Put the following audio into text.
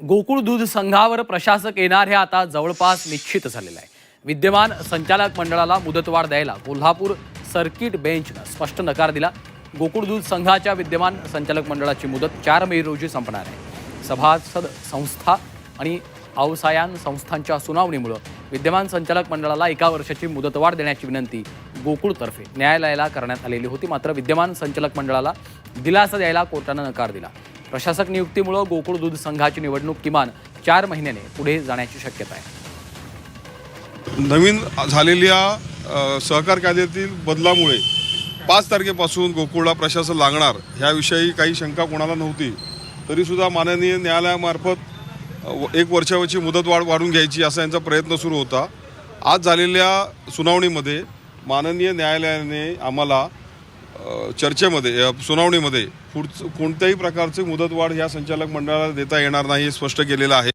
गोकुळ दूध संघावर प्रशासक येणार हे आता जवळपास निश्चित झालेलं आहे। विद्यमान संचालक मंडळाला मुदतवाढ द्यायला कोल्हापूर सर्किट बेंचने स्पष्ट नकार दिला। गोकुळ दूध संघाच्या विद्यमान संचालक मंडळाची मुदत 4 मे रोजी संपणार आहे। सभासद संस्था आणि अवसायन संस्थांच्या सुनावणीमुळे विद्यमान संचालक मंडळाला 1 वर्षाची मुदतवाढ देण्याची विनंती गोकुळतर्फे न्यायालयाला करण्यात आलेली होती। मात्र विद्यमान संचालक मंडळाला दिलासा द्यायला कोर्टाने नकार दिला। प्रशासक नियुक्तीमुळे गोकुळ दूध संघाची निवडणूक किमान 4 महिन्याने पुढे जाण्याची शक्यता आहे। नवीन झालेल्या सहकार कायद्यातील बदलामुळे 5 तारखेपासून गोकुळला प्रशासन लागणार ह्याविषयी काही शंका कोणाला नव्हती, तरीसुद्धा माननीय न्यायालयामार्फत 1 वर्षाची मुदतवाढ वाढवून घ्यायची असा यांचा प्रयत्न सुरू होता। आज झालेल्या सुनावणीमध्ये माननीय न्यायालयाने आम्हाला चर्चेमध्ये सुनावणीमध्ये कोणत्याही प्रकारचे मुदतवाढ ह्या संचालक मंडळाला देता येणार नाही हे स्पष्ट केलेलं आहे।